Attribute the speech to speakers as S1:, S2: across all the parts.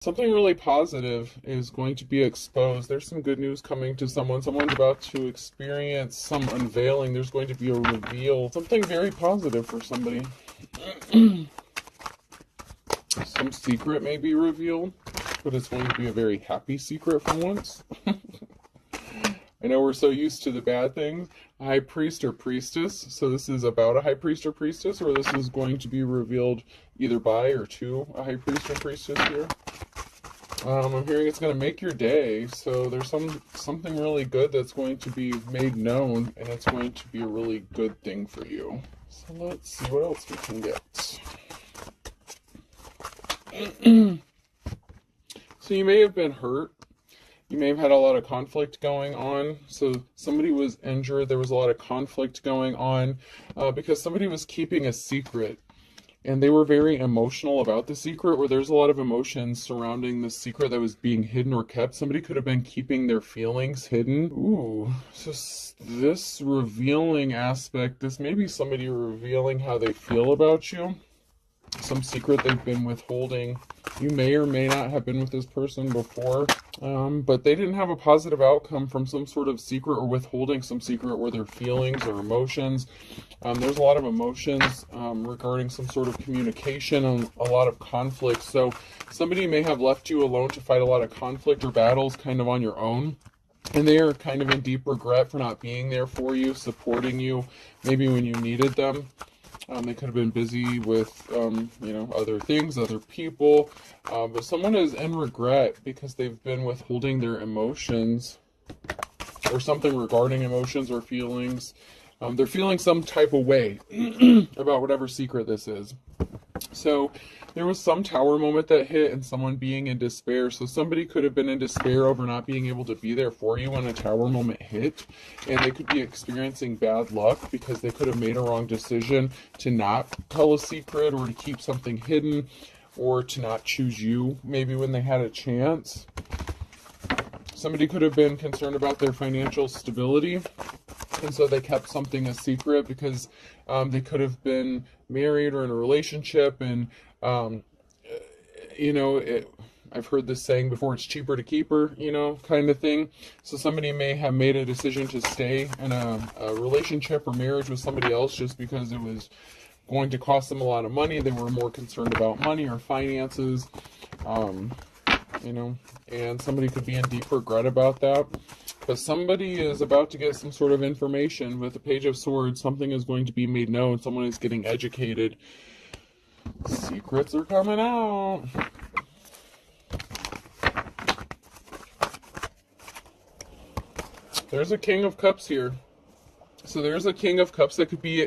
S1: Something really positive is going to be exposed. There's some good news coming to someone. Someone's about to experience some unveiling. There's going to be a reveal. Something very positive for somebody. Some secret may be revealed, but it's going to be a very happy secret for once. I know we're so used to the bad things. A high priest or priestess. So this is about a high priest or priestess, or this is going to be revealed either by or to a high priest or priestess here. I'm hearing it's going to make your day, so there's something really good that's going to be made known, and it's going to be a really good thing for you. So let's see what else we can get. So you may have been hurt. You may have had a lot of conflict going on. So somebody was injured. There was a lot of conflict going on because somebody was keeping a secret. And they were very emotional about the secret, where there's a lot of emotions surrounding the secret that was being hidden or kept. Somebody could have been keeping their feelings hidden. Ooh, so this revealing aspect, this may be somebody revealing how they feel about you. Some secret they've been withholding. You may or may not have been with this person before, but they didn't have a positive outcome from some sort of secret or withholding some secret, or their feelings or emotions. There's a lot of emotions regarding some sort of communication and a lot of conflict. So somebody may have left you alone to fight a lot of conflict or battles kind of on your own. And they are kind of in deep regret for not being there for you, supporting you, maybe when you needed them. They could have been busy with, other things, other people. But someone is in regret because they've been withholding their emotions or something regarding emotions or feelings. They're feeling some type of way about whatever secret this is. So there was some tower moment that hit and someone being in despair. So somebody could have been in despair over not being able to be there for you when a tower moment hit. And they could be experiencing bad luck because they could have made a wrong decision to not tell a secret, or to keep something hidden, or to not choose you maybe when they had a chance. Somebody could have been concerned about their financial stability, and so they kept something a secret because they could have been married or in a relationship, and I've heard this saying before, it's cheaper to keep her, kind of thing. So somebody may have made a decision to stay in a relationship or marriage with somebody else just because it was going to cost them a lot of money. They were more concerned about money or finances, and somebody could be in deep regret about that. But somebody is about to get some sort of information with the Page of Swords. Something is going to be made known. Someone is getting educated. Secrets are coming out. There's a King of Cups here. So there's a King of Cups that could be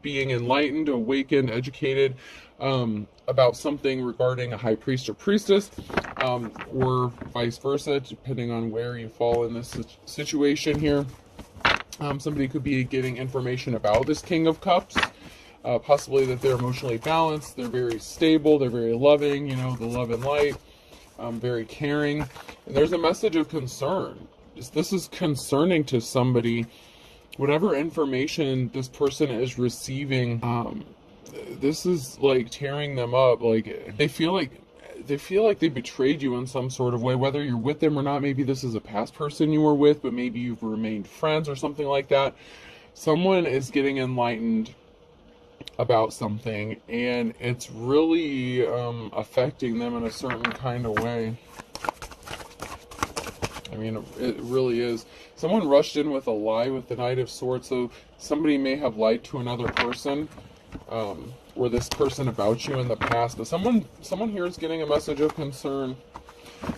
S1: being enlightened, awakened, educated about something regarding a high priest or priestess, or vice versa, depending on where you fall in this situation here. Somebody could be getting information about this King of Cups, possibly that they're emotionally balanced, they're very stable, they're very loving, the love and light, very caring. And there's a message of concern. This is concerning to somebody. Whatever information this person is receiving, this is like tearing them up. Like they feel like they betrayed you in some sort of way, whether you're with them or not. Maybe this is a past person you were with, but maybe you've remained friends or something like that. Someone is getting enlightened about something, and it's really affecting them in a certain kind of way. I mean, it really is. Someone rushed in with a lie with the Knight of Swords, so somebody may have lied to another person, or this person about you in the past. But someone here is getting a message of concern.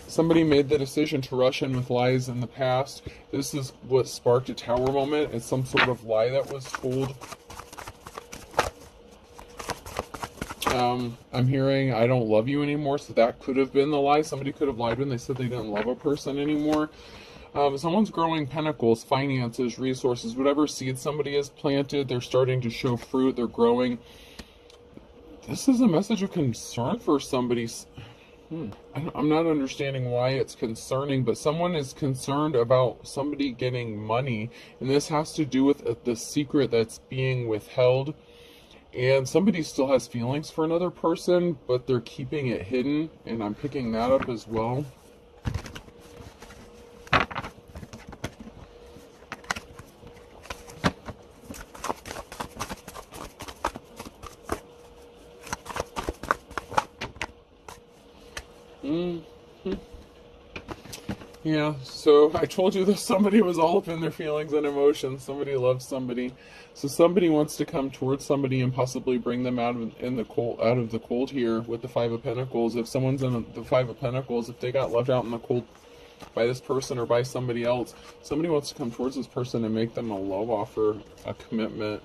S1: Somebody made the decision to rush in with lies in the past. This is what sparked a tower moment. It's some sort of lie that was told. I'm hearing, I don't love you anymore, so that could have been the lie. Somebody could have lied when they said they didn't love a person anymore. Someone's growing pentacles, finances, resources, whatever seed somebody has planted, they're starting to show fruit, they're growing. This is a message of concern for somebody. I'm not understanding why it's concerning, but someone is concerned about somebody getting money, and this has to do with the secret that's being withheld. And somebody still has feelings for another person, but they're keeping it hidden, and I'm picking that up as well. Yeah, so I told you that somebody was all up in their feelings and emotions. Somebody loves somebody. So somebody wants to come towards somebody and possibly bring them out of the cold here with the Five of Pentacles. If someone's in the Five of Pentacles, if they got left out in the cold by this person or by somebody else, somebody wants to come towards this person and make them a love offer, a commitment.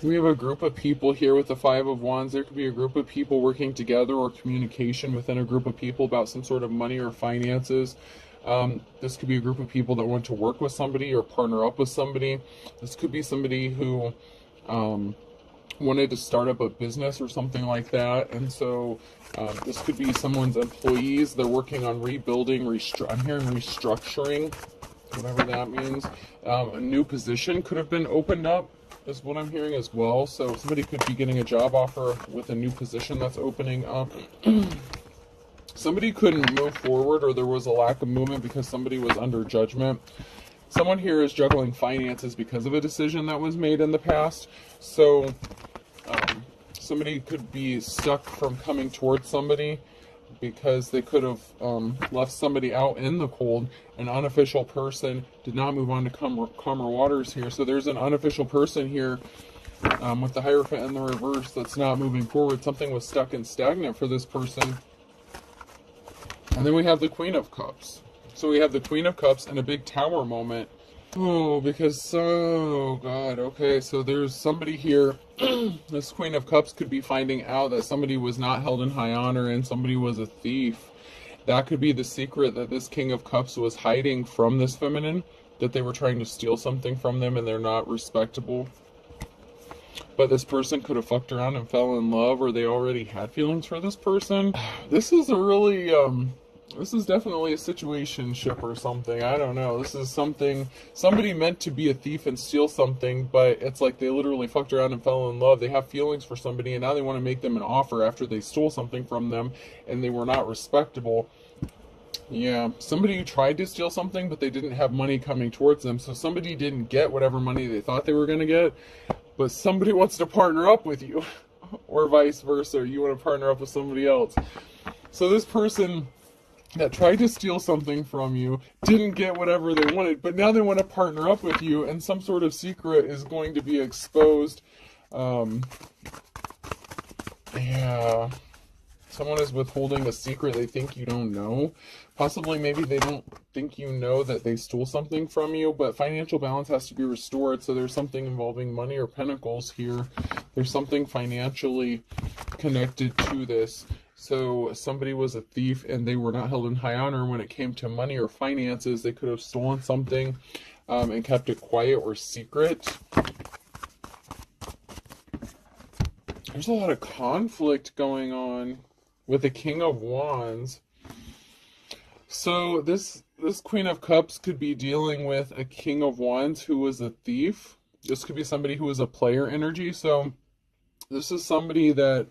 S1: We have a group of people here with the Five of Wands. There could be a group of people working together or communication within a group of people about some sort of money or finances. This could be a group of people that want to work with somebody or partner up with somebody. This could be somebody who wanted to start up a business or something like that. And so this could be someone's employees. They're working on rebuilding, I'm hearing restructuring, whatever that means. A new position could have been opened up, is what I'm hearing as well. So somebody could be getting a job offer with a new position that's opening up. Somebody couldn't move forward, or there was a lack of movement because somebody was under judgment. Someone here is juggling finances because of a decision that was made in the past. So somebody could be stuck from coming towards somebody because they could have left somebody out in the cold. An unofficial person did not move on to calmer waters here. So there's an unofficial person here with the Hierophant in the reverse that's not moving forward. Something was stuck and stagnant for this person. And then we have the Queen of Cups. So we have the Queen of Cups and a big Tower moment. Oh, because, oh God, okay, so there's somebody here. This Queen of Cups could be finding out that somebody was not held in high honor and somebody was a thief. That could be the secret that this King of Cups was hiding from this feminine, that they were trying to steal something from them and they're not respectable. But this person could have fucked around and fell in love, or they already had feelings for this person. This is a really, this is definitely a situationship or something. I don't know. This is something, somebody meant to be a thief and steal something, but it's like they literally fucked around and fell in love. They have feelings for somebody, and now they want to make them an offer after they stole something from them, and they were not respectable. Yeah, somebody tried to steal something, but they didn't have money coming towards them, so somebody didn't get whatever money they thought they were going to get, but somebody wants to partner up with you, or vice versa. You want to partner up with somebody else. So this person that tried to steal something from you didn't get whatever they wanted, but now they want to partner up with you, and some sort of secret is going to be exposed. Yeah. Someone is withholding a secret they think you don't know. Possibly, maybe they don't think you know that they stole something from you, but financial balance has to be restored, so there's something involving money or pentacles here. There's something financially connected to this. So somebody was a thief and they were not held in high honor when it came to money or finances. They could have stolen something and kept it quiet or secret. There's a lot of conflict going on with the King of Wands. So this Queen of Cups could be dealing with a King of Wands who was a thief. This could be somebody who was a player energy. So this is somebody that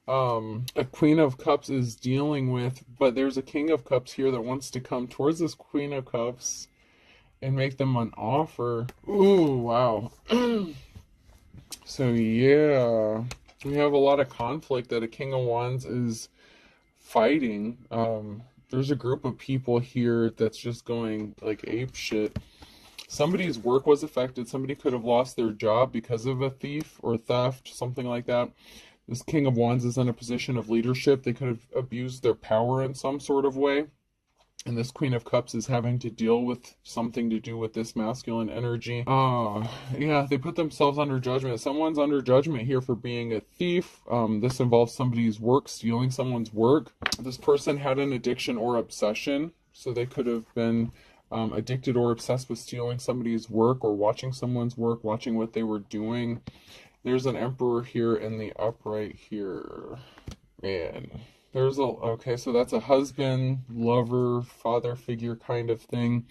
S1: a Queen of Cups is dealing with, but there's a King of Cups here that wants to come towards this Queen of Cups and make them an offer. Ooh, wow. So yeah, we have a lot of conflict that a King of Wands is fighting. There's a group of people here that's just going like ape shit. Somebody's work was affected. Somebody could have lost their job because of a thief or theft, something like that. This King of Wands is in a position of leadership. They could have abused their power in some sort of way. And this Queen of Cups is having to deal with something to do with this masculine energy. Yeah, they put themselves under judgment. Someone's under judgment here for being a thief. This involves somebody's work, stealing someone's work. This person had an addiction or obsession. So they could have been addicted or obsessed with stealing somebody's work or watching someone's work, watching what they were doing. There's an Emperor here in the upright here. Man. There's a, okay, so that's a husband, lover, father figure kind of thing.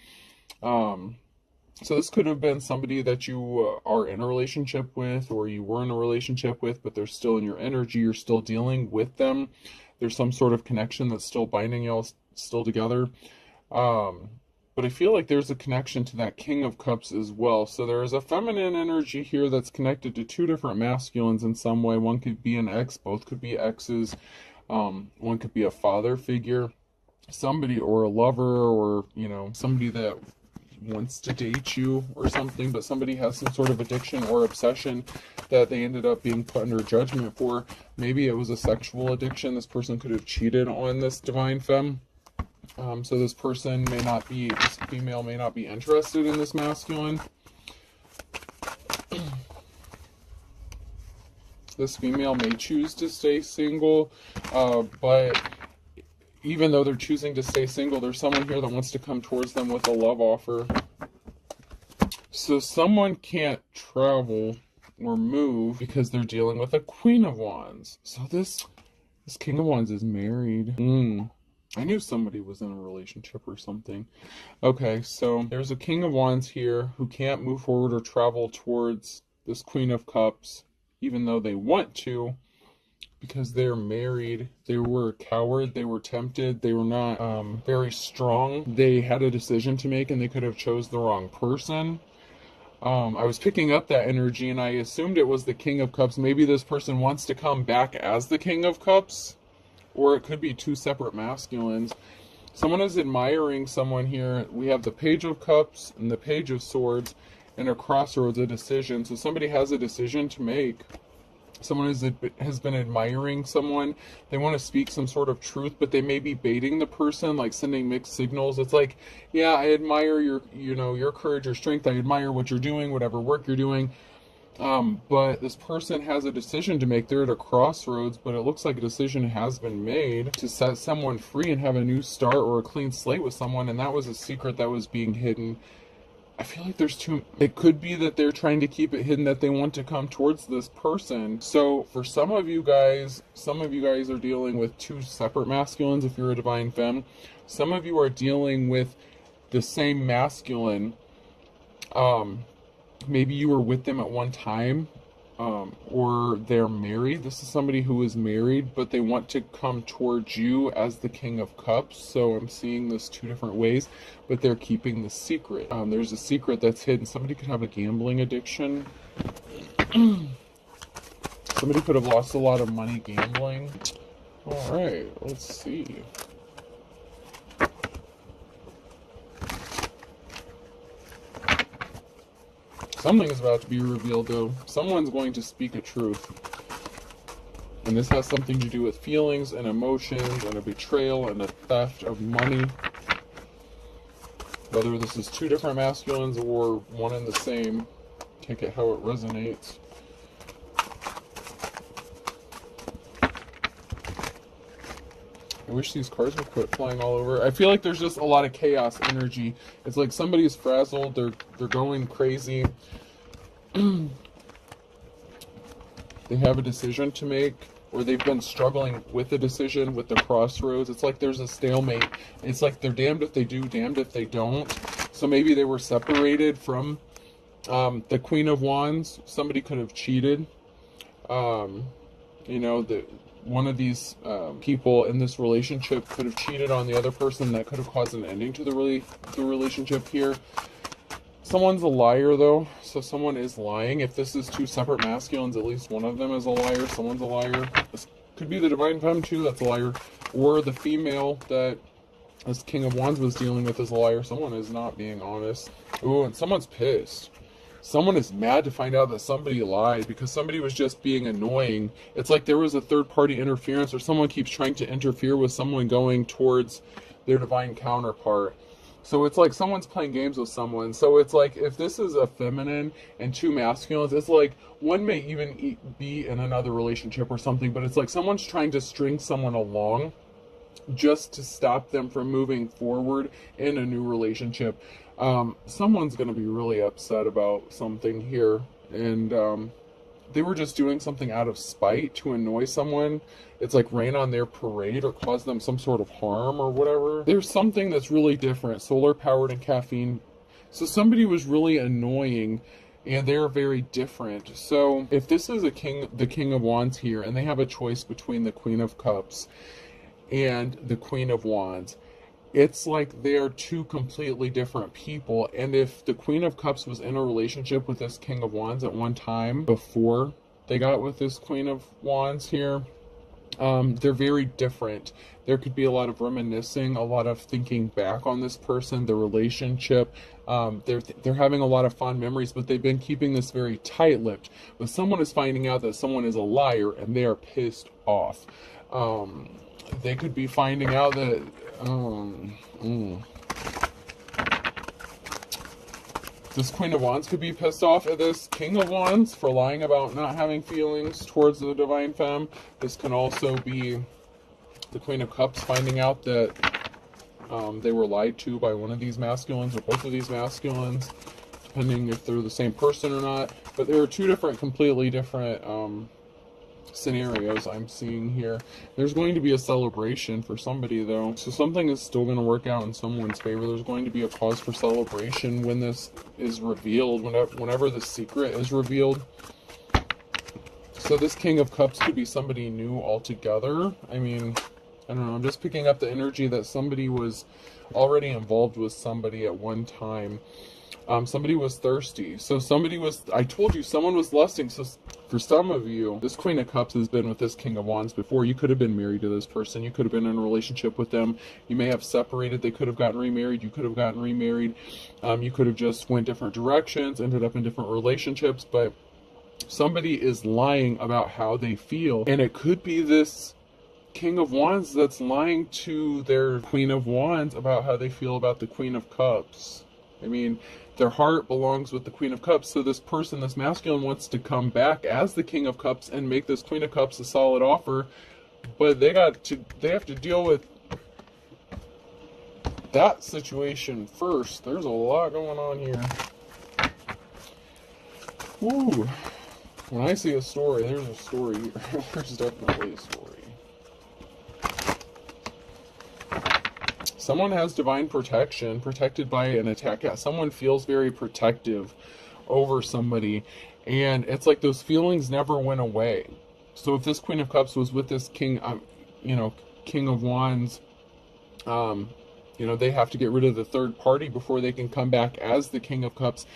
S1: So this could have been somebody that you are in a relationship with, or you were in a relationship with, but they're still in your energy. You're still dealing with them. There's some sort of connection that's still binding y'all still together. Um, but I feel like there's a connection to that King of Cups as well. So there is a feminine energy here that's connected to two different masculines in some way. One could be an ex, both could be exes. One could be a father figure, somebody, or a lover, or, you know, somebody that wants to date you or something, but somebody has some sort of addiction or obsession that they ended up being put under judgment for. Maybe it was a sexual addiction. This person could have cheated on this divine femme. So this person may not be, this female may not be interested in this masculine. This female may choose to stay single, but even though they're choosing to stay single, there's someone here that wants to come towards them with a love offer. So someone can't travel or move because they're dealing with a Queen of Wands. So this King of Wands is married. I knew somebody was in a relationship or something. Okay, so there's a King of Wands here who can't move forward or travel towards this Queen of Cups, even though they want to, because they're married. They were a coward. They were tempted. They were not very strong. They had a decision to make, and they could have chose the wrong person. I was picking up that energy, and I assumed it was the King of Cups. Maybe this person wants to come back as the King of Cups, or it could be two separate masculines. Someone is admiring someone here. We have the Page of Cups and the Page of Swords, and a crossroads, a decision. So somebody has a decision to make. Someone has been admiring someone. They want to speak some sort of truth, but they may be baiting the person, like sending mixed signals. It's like, yeah, I admire your, you know, your courage, your strength. I admire what you're doing, whatever work you're doing. But this person has a decision to make. They're at a crossroads, but it looks like a decision has been made to set someone free and have a new start or a clean slate with someone. And that was a secret that was being hidden. I feel like there's two. It could be that they're trying to keep it hidden, that they want to come towards this person. So for some of you guys are dealing with two separate masculines if you're a divine femme. Some of you are dealing with the same masculine. Maybe you were with them at one time, or they're married. This is somebody who is married, but they want to come towards you as the King of Cups. So I'm seeing this two different ways, but they're keeping the secret. There's a secret that's hidden. Somebody could have a gambling addiction. Somebody could have lost a lot of money gambling. All right, let's see. Something is about to be revealed, though. Someone's going to speak a truth. And this has something to do with feelings and emotions and a betrayal and a theft of money. Whether this is two different masculines or one and the same, can't get how it resonates. I wish these cards would quit flying all over. I feel like there's just a lot of chaos energy. It's like somebody's frazzled. They're going crazy. They have a decision to make, or they've been struggling with a decision with the crossroads. It's like there's a stalemate. It's like they're damned if they do, damned if they don't. So maybe they were separated from the Queen of Wands. Somebody could have cheated. You know, one of these people in this relationship could have cheated on the other person. That could have caused an ending to the relationship here. Someone's a liar, though, so someone is lying. If this is two separate masculines, at least one of them is a liar. Someone's a liar. This could be the divine femme, too, that's a liar. Or the female that this King of Wands was dealing with is a liar. Someone is not being honest. Ooh, and someone's pissed. Someone is mad to find out that somebody lied because somebody was just being annoying. It's like there was a third-party interference, or someone keeps trying to interfere with someone going towards their divine counterpart. So it's like someone's playing games with someone. So it's like if this is a feminine and two masculines, it's like one may even be in another relationship or something, but it's like someone's trying to string someone along just to stop them from moving forward in a new relationship. Someone's going to be really upset about something here, and they were just doing something out of spite to annoy someone. It's like rain on their parade or cause them some sort of harm or whatever. There's something that's really different. Solar powered and caffeine So somebody was really annoying, and they're very different. So if this is the King of Wands here, and they have a choice between the Queen of Cups and the Queen of Wands, it's like they are two completely different people. And if the Queen of Cups was in a relationship with this King of Wands at one time before they got with this Queen of Wands here, they're very different. There could be a lot of reminiscing, a lot of thinking back on this person, the relationship. They're having a lot of fond memories, but they've been keeping this very tight-lipped. But someone is finding out that someone is a liar, and they are pissed off. They could be finding out that this Queen of Wands could be pissed off at this King of Wands for lying about not having feelings towards the Divine Femme. This can also be the Queen of Cups finding out that they were lied to by one of these masculines or both of these masculines, depending if they're the same person or not. But there are two different, completely different scenarios I'm seeing here. There's going to be a celebration for somebody, though, so something is still going to work out in someone's favor. There's going to be a cause for celebration when this is revealed, whenever the secret is revealed. So this King of Cups could be somebody new altogether. I mean, I don't know, I'm just picking up the energy that somebody was already involved with somebody at one time. Somebody was thirsty. So somebody was, I told you, someone was lusting. So for some of you, this Queen of Cups has been with this King of Wands before. You could have been married to this person. You could have been in a relationship with them. You may have separated. They could have gotten remarried. You could have gotten remarried. You could have just went different directions, ended up in different relationships. But somebody is lying about how they feel. And it could be this King of Wands that's lying to their Queen of Wands about how they feel about the Queen of Cups. I mean, their heart belongs with the Queen of Cups, so this person, this masculine, wants to come back as the King of Cups and make this Queen of Cups a solid offer, but they have to deal with that situation first. There's a lot going on here. Ooh. When I see a story, there's a story here. There's definitely a story. Someone has divine protection, protected by an attack. Yeah, someone feels very protective over somebody, and it's like those feelings never went away. So if this Queen of Cups was with this King of Wands, they have to get rid of the third party before they can come back as the King of Cups.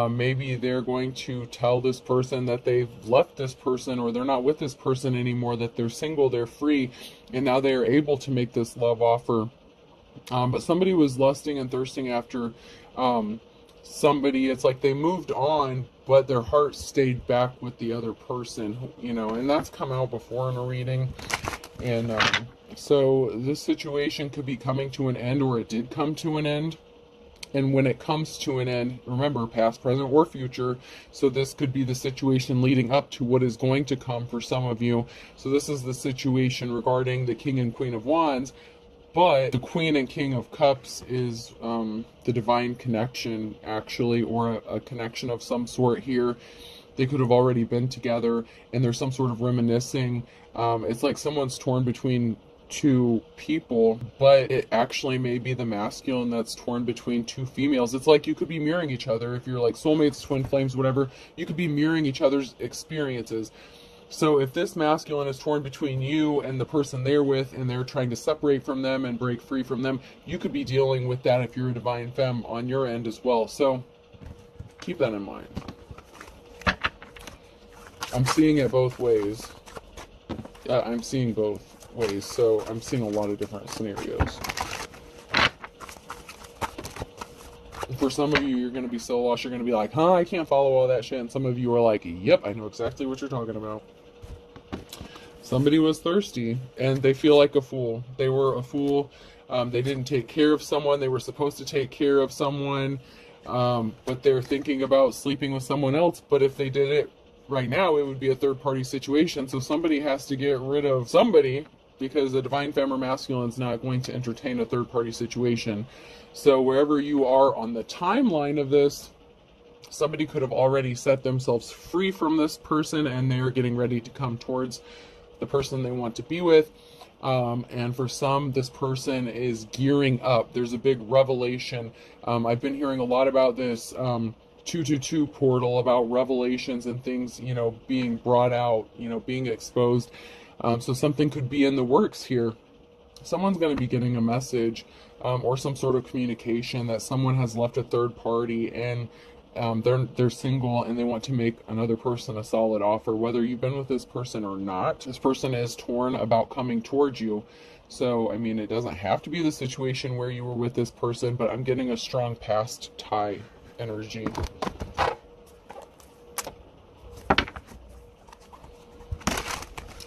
S1: Maybe they're going to tell this person that they've left this person, or they're not with this person anymore, that they're single, they're free, and now they are able to make this love offer. But somebody was lusting and thirsting after somebody. It's like they moved on, but their heart stayed back with the other person, and that's come out before in a reading. And so this situation could be coming to an end, or it did come to an end. And when it comes to an end, remember, past, present, or future. So this could be the situation leading up to what is going to come for some of you. So this is the situation regarding the King and Queen of Wands. But the Queen and King of Cups is the divine connection, actually, or a connection of some sort here. They could have already been together, and there's some sort of reminiscing. It's like someone's torn between two people, but it actually may be the masculine that's torn between two females. It's like you could be mirroring each other. If you're like soulmates, twin flames, whatever, you could be mirroring each other's experiences. So if this masculine is torn between you and the person they're with, and they're trying to separate from them and break free from them, you could be dealing with that if you're a divine femme on your end as well. So keep that in mind. I'm seeing it both ways. I'm seeing both ways, so I'm seeing a lot of different scenarios. For some of you, you're going to be so lost, you're going to be like, I can't follow all that shit. And some of you are like, yep, I know exactly what you're talking about. Somebody was thirsty, and they feel like a fool. They were a fool. They didn't take care of someone. They were supposed to take care of someone, but they're thinking about sleeping with someone else. But if they did it right now, it would be a third-party situation. So somebody has to get rid of somebody, because a divine femme or masculine is not going to entertain a third-party situation. So wherever you are on the timeline of this, somebody could have already set themselves free from this person, and they're getting ready to come towards the person they want to be with. And for some, this person is gearing up. There's a big revelation. I've been hearing a lot about this 222 portal, about revelations and things, being brought out, being exposed. So something could be in the works here. Someone's going to be getting a message or some sort of communication that someone has left a third party, and they're single and they want to make another person a solid offer. Whether you've been with this person or not, this person is torn about coming towards you. So, I mean, it doesn't have to be the situation where you were with this person, but I'm getting a strong past tie energy.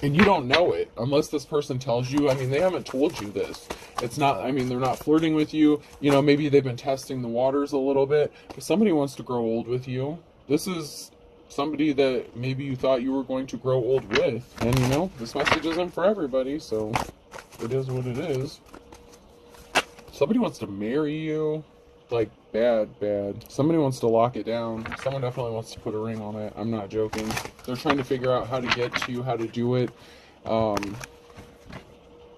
S1: And you don't know it unless this person tells you. I mean, they haven't told you this. It's not, I mean, they're not flirting with you. Maybe they've been testing the waters a little bit. But somebody wants to grow old with you. This is somebody that maybe you thought you were going to grow old with. And, this message isn't for everybody, so it is what it is. Somebody wants to marry you. Like, bad. Somebody wants to lock it down. Someone definitely wants to put a ring on it. I'm not joking. They're trying to figure out how to get to you, how to do it.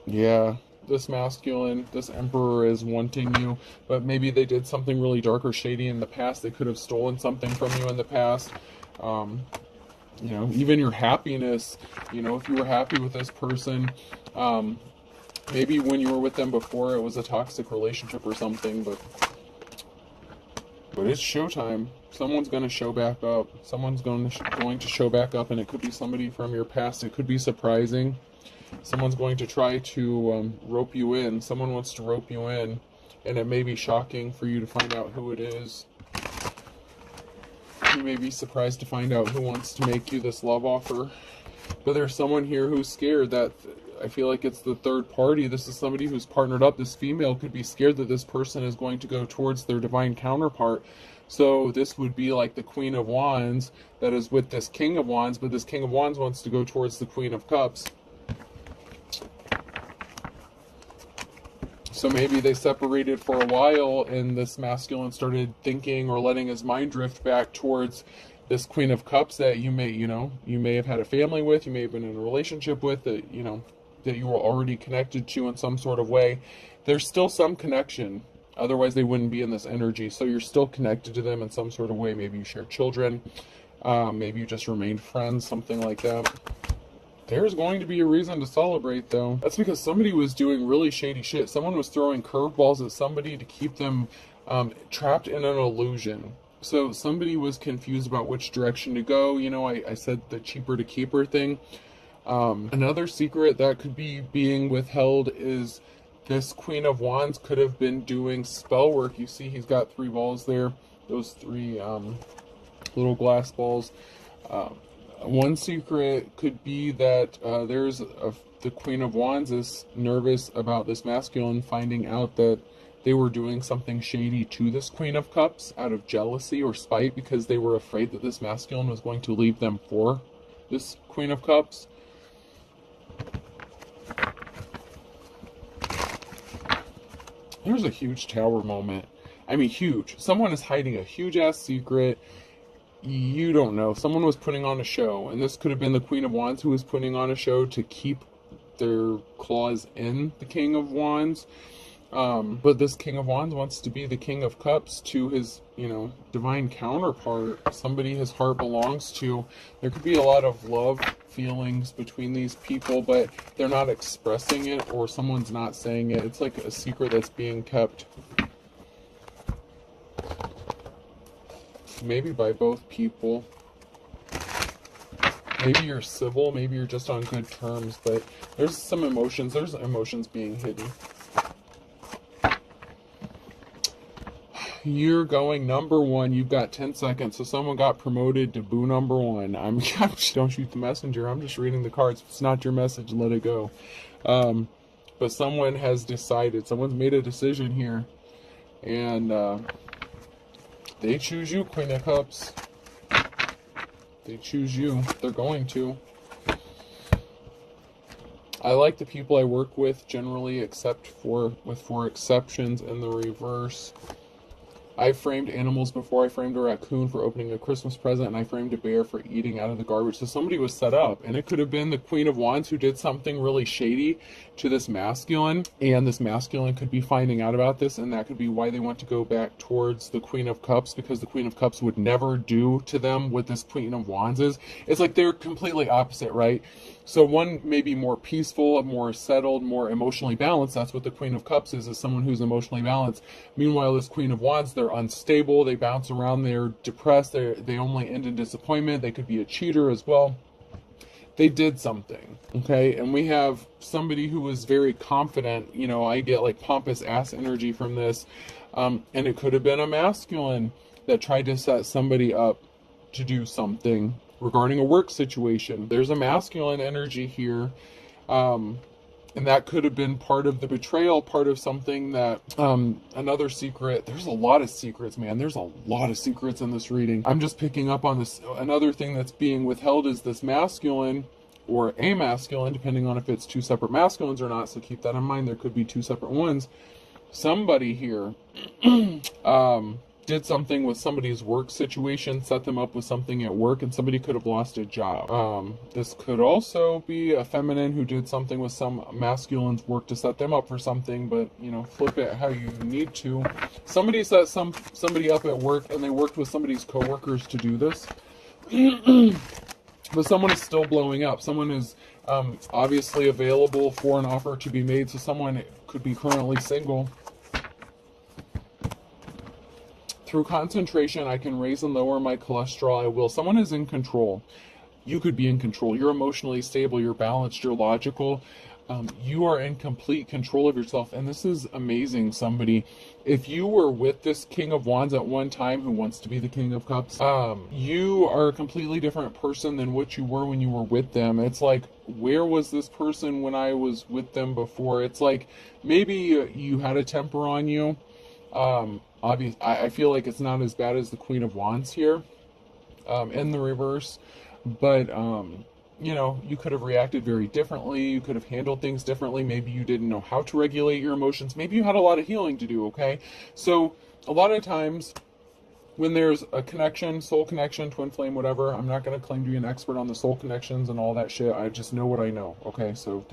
S1: Yeah, this masculine, this emperor is wanting you, but maybe they did something really dark or shady in the past. They could have stolen something from you in the past. Even your happiness, if you were happy with this person, maybe when you were with them before, it was a toxic relationship or something, but it's showtime. Someone's going to show back up. Someone's going to show back up, and it could be somebody from your past. It could be surprising. Someone's going to try to rope you in. Someone wants to rope you in, and it may be shocking for you to find out who it is. You may be surprised to find out who wants to make you this love offer. But there's someone here who's scared that... I feel like it's the third party. This is somebody who's partnered up. This female could be scared that this person is going to go towards their divine counterpart. So this would be like the Queen of Wands that is with this King of Wands, but this King of Wands wants to go towards the Queen of Cups. So maybe they separated for a while, and this masculine started thinking or letting his mind drift back towards this Queen of Cups that you may have had a family with, you may have been in a relationship with, that you were already connected to in some sort of way. There's still some connection. Otherwise, they wouldn't be in this energy. So you're still connected to them in some sort of way. Maybe you share children. Maybe you just remained friends, something like that. There's going to be a reason to celebrate, though. That's because somebody was doing really shady shit. Someone was throwing curveballs at somebody to keep them trapped in an illusion. So somebody was confused about which direction to go. I said the cheaper to keeper thing. Another secret that could be being withheld is this Queen of Wands could have been doing spell work. You see he's got 3 balls there. Those 3 little glass balls. One secret could be that the Queen of Wands is nervous about this masculine finding out that they were doing something shady to this Queen of Cups out of jealousy or spite, because they were afraid that this masculine was going to leave them for this Queen of Cups. There's a huge tower moment. I mean, huge. Someone is hiding a huge-ass secret. You don't know. Someone was putting on a show, and this could have been the Queen of Wands who was putting on a show to keep their claws in the King of Wands. But this King of Wands wants to be the King of Cups to his, divine counterpart, somebody his heart belongs to. There could be a lot of love feelings between these people, but they're not expressing it, or someone's not saying it. It's like a secret that's being kept. Maybe by both people. Maybe you're civil, maybe you're just on good terms, but there's some emotions. There's emotions being hidden. You're going number 1. You've got 10 seconds. So someone got promoted to boo number 1. Don't shoot the messenger. I'm just reading the cards. If it's not your message, let it go. But someone has decided. Someone's made a decision here. And they choose you, Queen of Cups. They choose you. They're going to. I like the people I work with generally, except for exceptions in the reverse. I framed animals before. I framed a raccoon for opening a Christmas present, and I framed a bear for eating out of the garbage. So somebody was set up, and it could have been the Queen of Wands who did something really shady to this masculine, and this masculine could be finding out about this, and that could be why they want to go back towards the Queen of Cups, because the Queen of Cups would never do to them what this Queen of Wands is. It's like they're completely opposite, right? So one may be more peaceful, more settled, more emotionally balanced. That's what the Queen of Cups is someone who's emotionally balanced. Meanwhile, this Queen of Wands, they're unstable, they bounce around, they're depressed, they only end in disappointment. They could be a cheater as well. They did something, okay? And we have somebody who was very confident. You know, I get like pompous ass energy from this. And it could have been a masculine that tried to set somebody up to do something regarding a work situation. There's a masculine energy here. And that could have been part of the betrayal, part of something that, another secret. There's a lot of secrets, man. There's a lot of secrets in this reading. I'm just picking up on this. Another thing that's being withheld is this masculine or a masculine, depending on if it's two separate masculines or not. So keep that in mind. There could be two separate ones. Somebody here, did something with somebody's work situation, set them up with something at work, and somebody could have lost a job. This could also be a feminine who did something with some masculine's work to set them up for something, but, you know, flip it how you need to. Somebody set somebody up at work, and they worked with somebody's coworkers to do this. But someone is still blowing up. Someone is obviously available for an offer to be made, so someone could be currently single. Through concentration, I can raise and lower my cholesterol. I will. Someone is in control. You could be in control. You're emotionally stable. You're balanced. You're logical. You are in complete control of yourself. And this is amazing, somebody. If you were with this King of Wands at one time who wants to be the King of Cups, you are a completely different person than what you were when you were with them. It's like, where was this person when I was with them before? It's like, maybe you had a temper on you. Obviously, I feel like it's not as bad as the Queen of Wands here, in the reverse, but, you know, you could have reacted very differently. You could have handled things differently. Maybe you didn't know how to regulate your emotions. Maybe you had a lot of healing to do, okay? So a lot of times when there's a connection, soul connection, twin flame, whatever, I'm not going to claim to be an expert on the soul connections and all that shit. I just know what I know, okay? So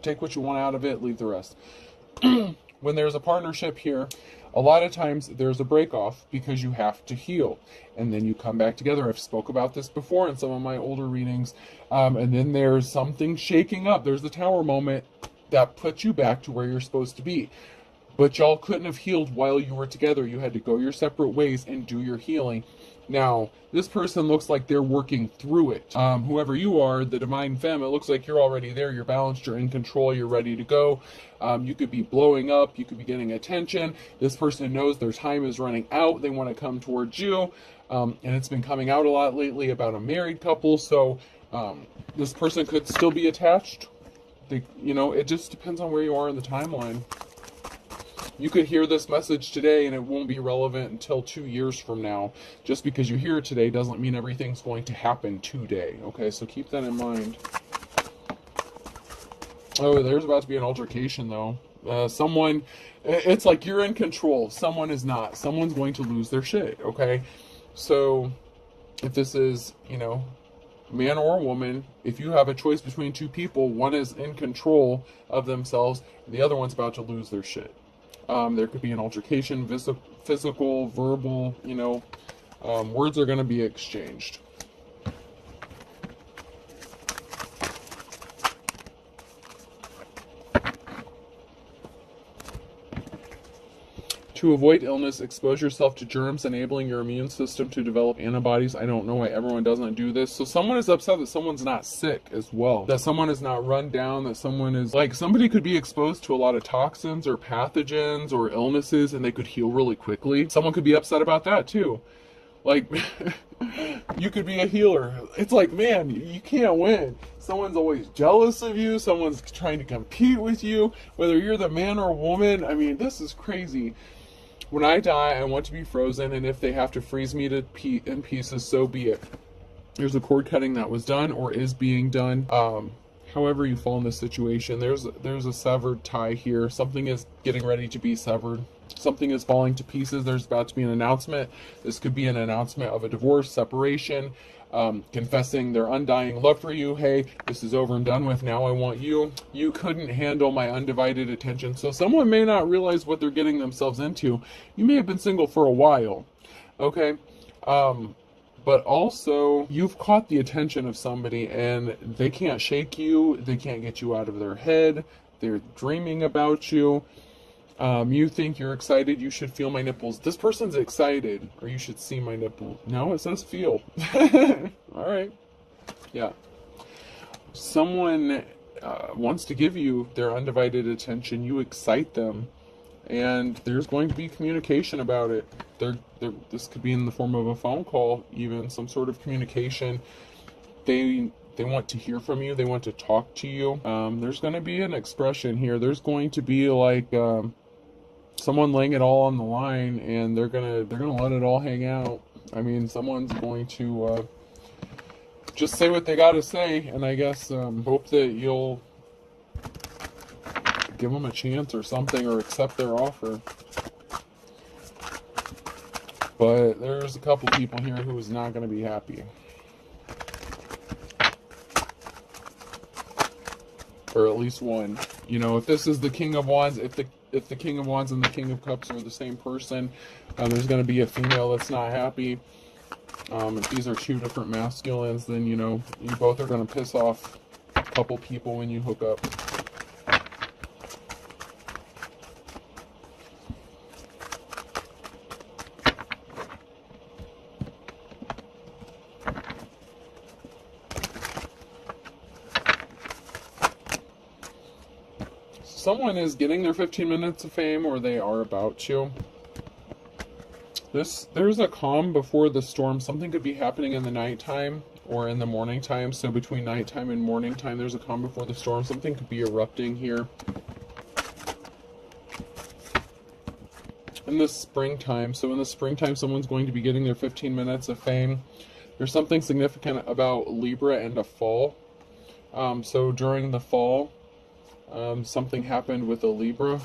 S1: take what you want out of it, leave the rest. When there's a partnership here, a lot of times there's a break off because you have to heal, and then you come back together. I've spoke about this before in some of my older readings, and then there's something shaking up. There's the tower moment that puts you back to where you're supposed to be, but y'all couldn't have healed while you were together. You had to go your separate ways and do your healing. Now, this person looks like they're working through it. Whoever you are, the divine femme, it looks like you're already there. You're balanced, you're in control, you're ready to go. You could be blowing up, you could be getting attention. This person knows their time is running out. They want to come towards you. And it's been coming out a lot lately about a married couple. So this person could still be attached. You know, it just depends on where you are in the timeline. You could hear this message today and it won't be relevant until 2 years from now. Just because you hear it today doesn't mean everything's going to happen today. Okay, so keep that in mind. Oh, there's about to be an altercation though. Someone, it's like you're in control. Someone is not. Someone's going to lose their shit, okay? So if this is, you know, man or woman, if you have a choice between two people, one is in control of themselves, and the other one's about to lose their shit. There could be an altercation, physical, verbal, you know, words are going to be exchanged. To avoid illness, expose yourself to germs, enabling your immune system to develop antibodies. I don't know why everyone doesn't do this. So someone is upset that someone's not sick as well. That someone is not run down, that someone is, like, somebody could be exposed to a lot of toxins or pathogens or illnesses and they could heal really quickly. Someone could be upset about that too. Like, you could be a healer. It's like, man, you can't win. Someone's always jealous of you. Someone's trying to compete with you, whether you're the man or woman. I mean, this is crazy. When I die, I want to be frozen, and if they have to freeze me in pieces, so be it. There's a cord cutting that was done or is being done. however you fall in this situation, there's a severed tie here. Something is getting ready to be severed. Something is falling to pieces. There's about to be an announcement. This could be an announcement of a divorce, separation, confessing their undying love for you. Hey, this is over and done with. Now I want you. You couldn't handle my undivided attention. So someone may not realize what they're getting themselves into. You may have been single for a while. Okay? But also, you've caught the attention of somebody and they can't shake you. They can't get you out of their head. They're dreaming about you. You think you're excited. You should feel my nipples. This person's excited, or you should see my nipple. No, it says feel. All right. Yeah. Someone wants to give you their undivided attention. You excite them. And there's going to be communication about it. This could be in the form of a phone call, even some sort of communication. They want to hear from you. They want to talk to you. There's going to be an expression here. There's going to be like someone laying it all on the line, and they're gonna let it all hang out. I mean, someone's going to just say what they got to say, and I guess hope that you'll give them a chance or something, or accept their offer. But there's a couple people here who is not going to be happy. Or at least one. You know, if this is the King of Wands, if the King of Wands and the King of Cups are the same person, there's going to be a female that's not happy. If these are two different masculines, then, you know, you both are going to piss off a couple people when you hook up. Someone is getting their 15 minutes of fame, or they are about to. There's a calm before the storm. Something could be happening in the nighttime or in the morning time. So between nighttime and morning time, there's a calm before the storm. Something could be erupting here. In the springtime. So in the springtime, someone's going to be getting their 15 minutes of fame. There's something significant about Libra and a fall. So during the fall, something happened with a Libra.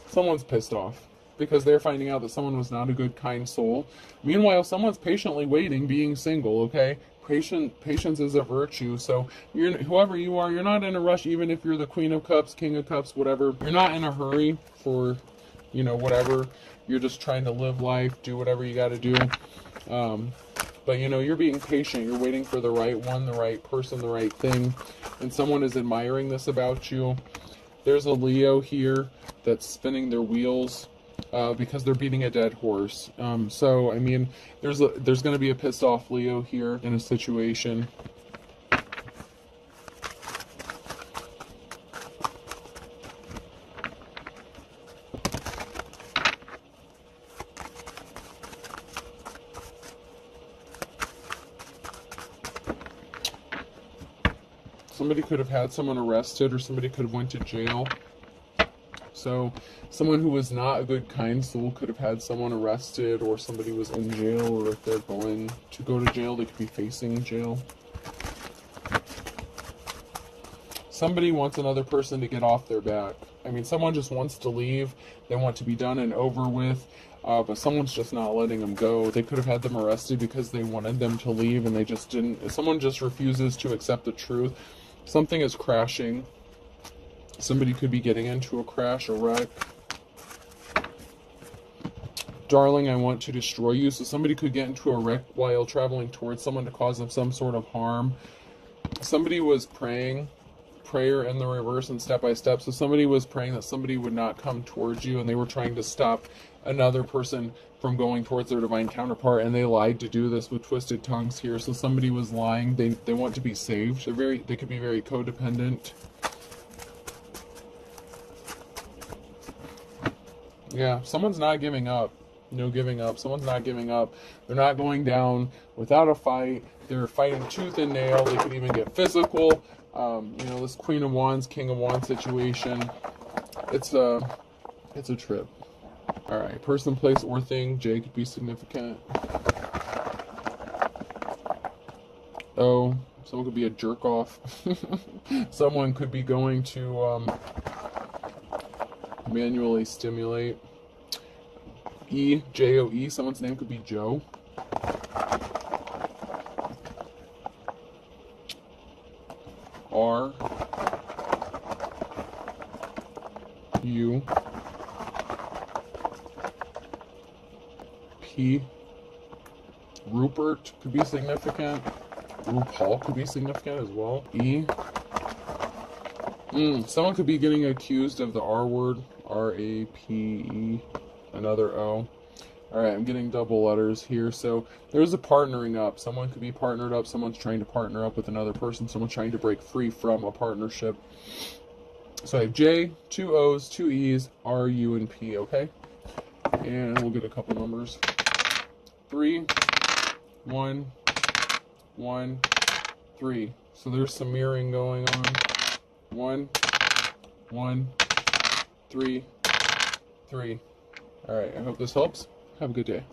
S1: Someone's pissed off because they're finding out that someone was not a good, kind soul. Meanwhile, someone's patiently waiting, being single, okay? Patience is a virtue. So whoever you are, you're not in a rush, even if you're the Queen of Cups, King of Cups, whatever. You're not in a hurry for, you know, whatever. You're just trying to live life, do whatever you got to do. But, you know, you're being patient. You're waiting for the right one, the right person, the right thing. And someone is admiring this about you. There's a Leo here that's spinning their wheels because they're beating a dead horse. So, I mean, there's going to be a pissed off Leo here in a situation. Somebody could have had someone arrested, or somebody could have went to jail. So someone who was not a good, kind soul could have had someone arrested, or somebody was in jail, or if they're going to go to jail, they could be facing jail. Somebody wants another person to get off their back. I mean, someone just wants to leave. They want to be done and over with. But someone's just not letting them go. They could have had them arrested because they wanted them to leave, and they just didn't. Someone just refuses to accept the truth. Something is crashing. Somebody could be getting into a crash, a wreck. Darling, I want to destroy you. So somebody could get into a wreck while traveling towards someone to cause them some sort of harm. Somebody was praying, prayer in the reverse and step by step. So somebody was praying that somebody would not come towards you, and they were trying to stop another person from going towards their divine counterpart, and they lied to do this with twisted tongues here. So somebody was lying. They want to be saved. They could be very codependent. Yeah, someone's not giving up. No giving up. Someone's not giving up. They're not going down without a fight. They're fighting tooth and nail. They could even get physical. You know, this Queen of Wands, King of Wands situation. It's a trip. All right, person, place, or thing. J could be significant. O, someone could be a jerk off. Someone could be going to manually stimulate. E, J-O-E, someone's name could be Joe. R, U, P, Rupert could be significant. RuPaul could be significant as well. E, someone could be getting accused of the R word. R-A-P-E, another O. Alright, I'm getting double letters here. So there's a partnering up. Someone could be partnered up. Someone's trying to partner up with another person. Someone's trying to break free from a partnership. So I have J, 2 O's, 2 E's, R, U, and P, okay? And we'll get a couple numbers. 3, 1, 1, 3. So there's some mirroring going on. 1, 1, 3, 3. Alright, I hope this helps. Have a good day.